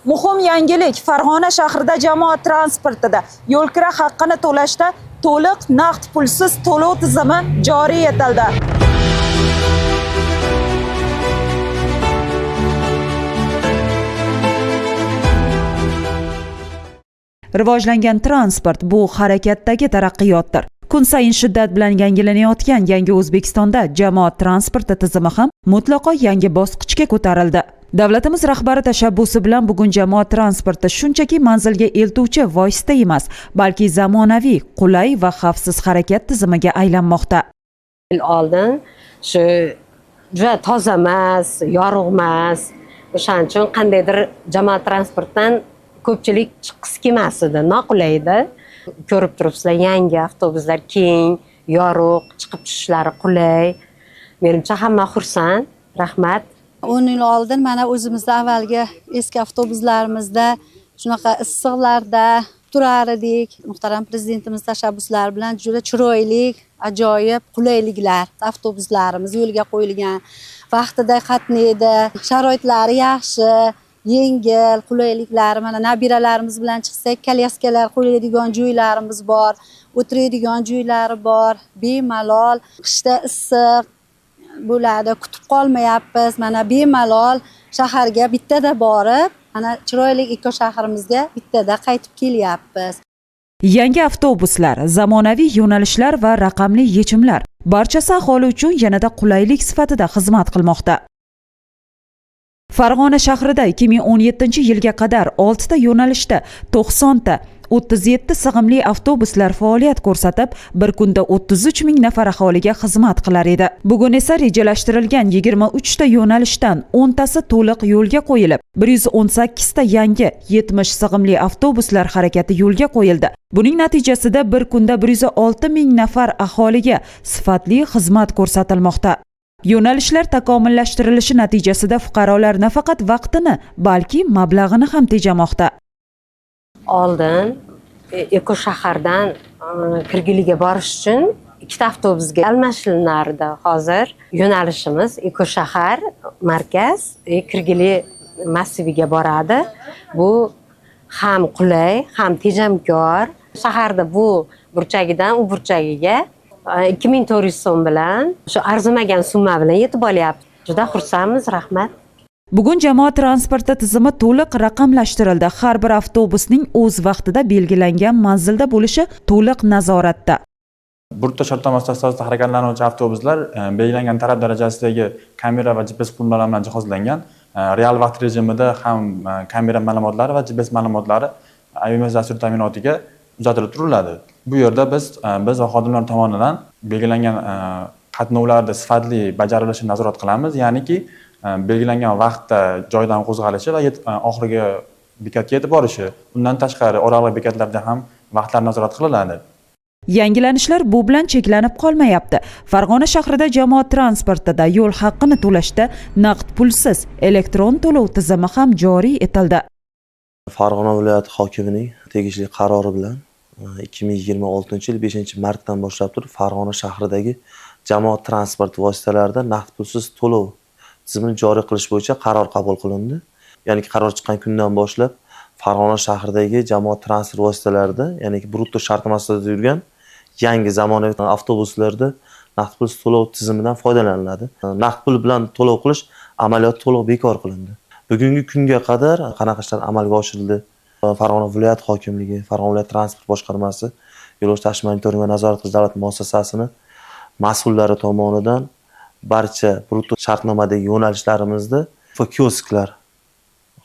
Muhim yangilik Farg'ona shahrida jamoat transportida yo'lkira haqqini to'lashda to'liq naqd pulsiz to'lov tizimi joriy etildi. Rivojlangan transport bu harakatdagi taraqqiyotdir. Kun sayin shiddat bilan yangilanayotgan yangi O'zbekistonda jamoat transporti tizimi ham mutlaqo yangi bosqichga ko'tarildi. Davlatimiz rahbari tashabbusi bilan bugun jamoat transporti shunchaki manzilga eltuvchi vosita emas, balki zamonaviy, qulay va xavfsiz harakat tizimiga aylanmoqda. Oldin shu juda toza emas, yorug' emas. O'shaning uchun qandaydir jamoat transportdan ko'pchilik chiqqisi kelmas edi, noqulay edi. Ko'rib turibsizlar, yangi avtobuslar keng, yorug', chiqib tushishlari qulay. Menimcha hamma xursand. Rahmat. 10 yil oldin mana o'zimizda avvalgi eski avtobuslarimizda shunaqa issiqlarda turar edik. Muhtaram prezidentimiz tashabbuslari bilan juda chiroyli, ajoyib qulayliklar avtobuslarimiz yo'lga qo'yilgan. Vaqtida qatnaydi, sharoitlari yaxshi, yengil, qulayliklari. Mana nabiralarimiz bilan chiqsak, kolyaskalar qo'yadigan joylarimiz bor, o'tiradigan joylari bor, bemalol, qishda issiq bo'ladi, kutib qolmayapmiz. Mana bemalol shaharga bittada borib, mana chiroyli eko shahrimizga bittada qaytib kelyapmiz. Yangi avtobuslar, zamonaviy yo'nalishlar va raqamli yechimlar barchasi aholi uchun yanada qulaylik sifatida xizmat qilmoqda. Farg'ona shahrida 2017-yilga qadar 6 ta yo'nalishda 90 ta 37 sig'imli avtobuslar faoliyat ko'rsatib, bir kunda 33 ming nafar aholiga xizmat qilar edi. Bugun esa rejalashtirilgan 23 ta yo'nalishdan 10 tasi to'liq yo'lga qo'yilib, 118 ta yangi 70 sig'imli avtobuslar harakati yo'lga qo'yildi. Buning natijasida bir kunda 106 ming nafar aholiga sifatli xizmat ko'rsatilmoqda. Yo'nalishlar takomillashtirilishi natijasida fuqarolar nafaqat vaqtini, balki mablag'ini ham tejamoqda. Oldin eko shahardan Kirgiliga borish uchun 2 ta avtobusga almashinardi. Hozir yo'nalishimiz eko shahar, markaz, Kirgili massiviga boradi. Bu ham qulay, ham tejamkor. Shaharda bu burchagidan u burchagiga 2400 so'm bilan, shu arzimagan summa bilan yetib olyapti. Juda xursandmiz, rahmat. Bugun jamoat transporti tizimi to'liq raqamlashtirildi. Har bir avtobusning o'z vaqtida belgilangan manzilda bo'lishi to'liq nazoratda. Brutto shartnomasi asosida harakatlanuvchi avtobuslar belgilangan talab darajasidagi kamera va GPS qurilmalari bilan jihozlangan. Real vaqt rejimida ham kamera ma'lumotlari va GPS ma'lumotlari IMS dastur ta'minotiga uzatilib turiladi. Bu yerda biz va xodimlar tomonidan belgilangan qatnovlarda sifatli bajarilishini nazorat qilamiz, ya'niki belgilangan vaqtda joydan qo'zg'alishi va oxirgi bekatga yetib borishi. Undan tashqari oraliq bekatlarda ham vaqtlar nazorat qilinadi. Yangilanishlar bu bilan cheklanib qolmayapti. Farg'ona shahrida jamoat transportida yo'l haqqini to'lashda naqd pulsiz elektron to'lov tizimi ham joriy etildi. Farg'ona viloyati hokimining tegishli qarori bilan 2026-yil 5-martdan boshlab turib Farg'ona shahridagi jamoat transport vositalarida naqd pulsiz to'lov tizimini joriy qilish bo'yicha qaror qabul qilindi. Ya'ni qaror chiqqan kundan boshlab Farg'ona shahridagi jamoat transport vositalarida, ya'ni brutto shartnoma asosida yurgan yangi zamonaviy avtobuslarda naqd pulsiz to'lov tizimidan foydalaniladi. Naqd pul bilan to'lov qilish amaliyoti to'liq bekor qilindi. Bugungi kunga qadar qanaqa ishlar amalga oshirildi? Farg'ona viloyat hokimligi, Farg'ona viloyat transport boshqarmasi, yo'l tashish monitoring va nazorat qilish davlat muassasasini mas'ullari tomonidan barcha brutto shartnomadagi yo'nalishlarimizda kiosklar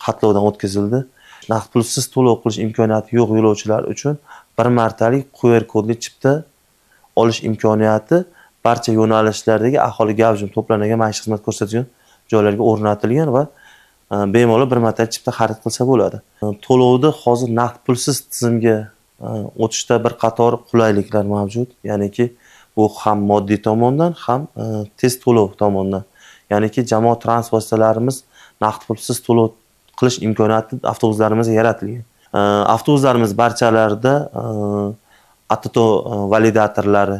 xatlovdan o'tkazildi. Naqd pulsiz to'lov qilish imkoniyati yo'q yo'lovchilar uchun bir martalik QR kodli chipta olish imkoniyati barcha yo'nalishlardagi aholi gavjum to'plangan maishiy xizmat ko'rsatadigan joylarga o'rnatilgan va bemalol bir martalik chipta xarid qilsa bo'ladi. To'lovda hozir naqd pulsiz tizimga o'tishda bir qator qulayliklar mavjud. Ya'niki bu ham moddiy tomondan, ham tez to'lov tomonidan. Ya'niki jamoat transport vositalarimiz naqd pulsiz to'lov qilish imkoniyati avtobuslarimizga yaratilgan. Avtobuslarimiz barchalarida ATTO validatorlari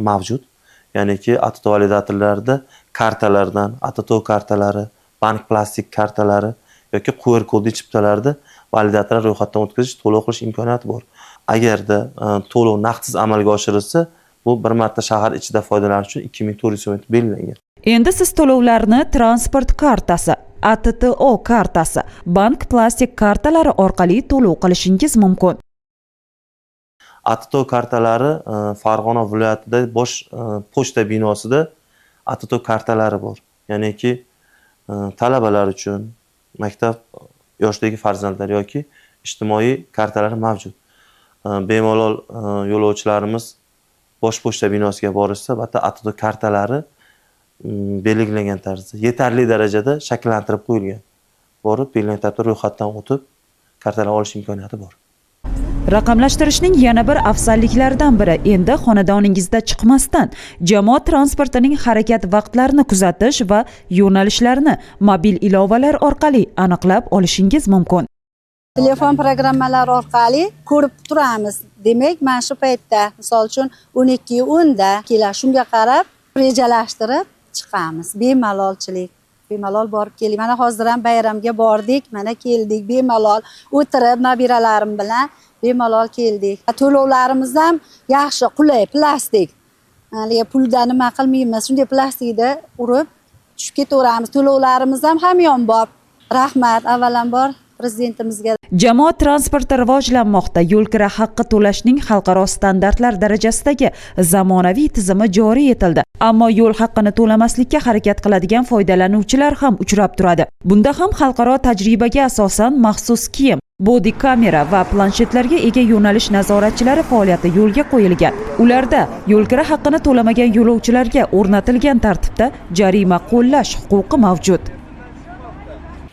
mavjud. Ya'niki ATTO validatorlarida kartalardan, ATTO kartalari, bank plastik kartalari, yoki QR kodli chiptalarni validatorlar ro'yxatdan o'tkazish, to'lov qilish imkoniyati bor. Agarda to'lov naqdsiz amalga oshirilsa, bu bir marta shahar ichida foydalanish uchun 2400 so'm belgilangan. Endi siz to'lovlarni transport kartasi, ATTO kartasi, bank plastik kartalari orqali to'lov qilishingiz mumkin. ATTO kartalari Farg'ona viloyatida bosh pochta binosida ATTO kartalari bor. Ya'niki talabalar uchun, maktab yoshidagi farzandlar yoki ijtimoiy kartalari mavjud. Bemalol yo'lovchilarimiz bosh pochta binosiga borishsa, albatta ATTO kartalari belgilangan tarzda yetarli darajada shakllantirib qo'yilgan. Borib, belgilangan tartibda ro'yxatdan o'tib, kartalar olish imkoniyati bor. Raqamlashtirishning yana bir afzalliklaridan biri endi xonadoningizda chiqmasdan jamoat transportining harakat vaqtlarini kuzatish va yo'nalishlarini mobil ilovalar orqali aniqlab olishingiz mumkin. Telefon programmalari orqali ko'rib turamiz. Demak, mana shu paytda, misol uchun 12:10 da kelar, shunga qarab rejalashtirib chiqamiz. Bemalolchilik. Bemalol borib keling. Mana hozir ham bayramga bordik, mana keldik bemalol o'tirib nabiralarim bilan bemalol keldik. To'lovlarimiz ham yaxshi, qulay, plastik. Hali pulda nima qilmaymiz, shunday plastikda urib tushib ketaveramiz. To'lovlarimiz ham hamyonbop. Rahmat avvalambor prezidentimizga. Jamoat transporti rivojlanmoqda. Yo'lkira haqqi to'lashning xalqaro standartlar darajasidagi zamonaviy tizimi joriy etildi. Ammo yo'l haqqini to'lamaslikka harakat qiladigan foydalanuvchilar ham uchrab turadi. Bunda ham xalqaro tajribaga asosan maxsus kiyim, bodi kamera va planshetlarga ega yo'nalish nazoratchilari faoliyati yo'lga qo'yilgan. Ularda yo'lkira haqqini to'lamagan yo'lovchilarga o'rnatilgan tartibda jarima qo'llash huquqi mavjud.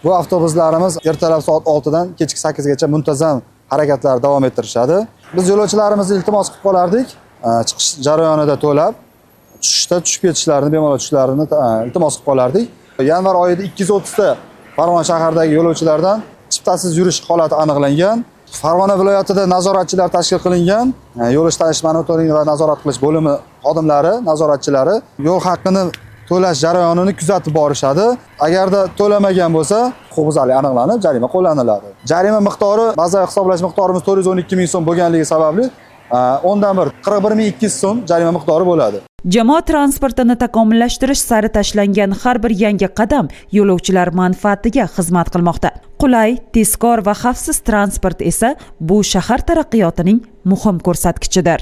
Bu avtobuslarimiz ertalab soat 6 dan kechki 8 gacha muntazam harakatlar davom ettirishadi. Biz yo'lovchilarimizni iltimos qilib qolardik, chiqish jarayonida to'lab, tushishda tushib ketishlarini, bemalol tushishlarini iltimos qilib qolardik. Yanvar oyida 230 ta Farg'ona shahridagi yo'lovchilardan chiptasiz yurish holati aniqlangan. Farg'ona viloyatida nazoratchilar tashkil qilingan. Yo'l ishlatish monitoring va nazorat qilish bo'limi xodimlari, nazoratchilari yo'l haqqini to'lash jarayonini kuzatib borishadi. Agarda to'lamagan bo'lsa, huquqbuzarlik aniqlanib, jarima qo'llaniladi. Jarima miqdori, bazaviy hisoblash miqdorimiz 412 ming so'm bo'lganligi sababli 10dan 41200 so'm jarima miqdori bo'ladi. Jamoat transportini takomillashtirish sari tashlangan har bir yangi qadam yo'lovchilar manfaatiga xizmat qilmoqda. Qulay, tezkor va xavfsiz transport esa bu shahar taraqqiyotining muhim ko'rsatkichidir.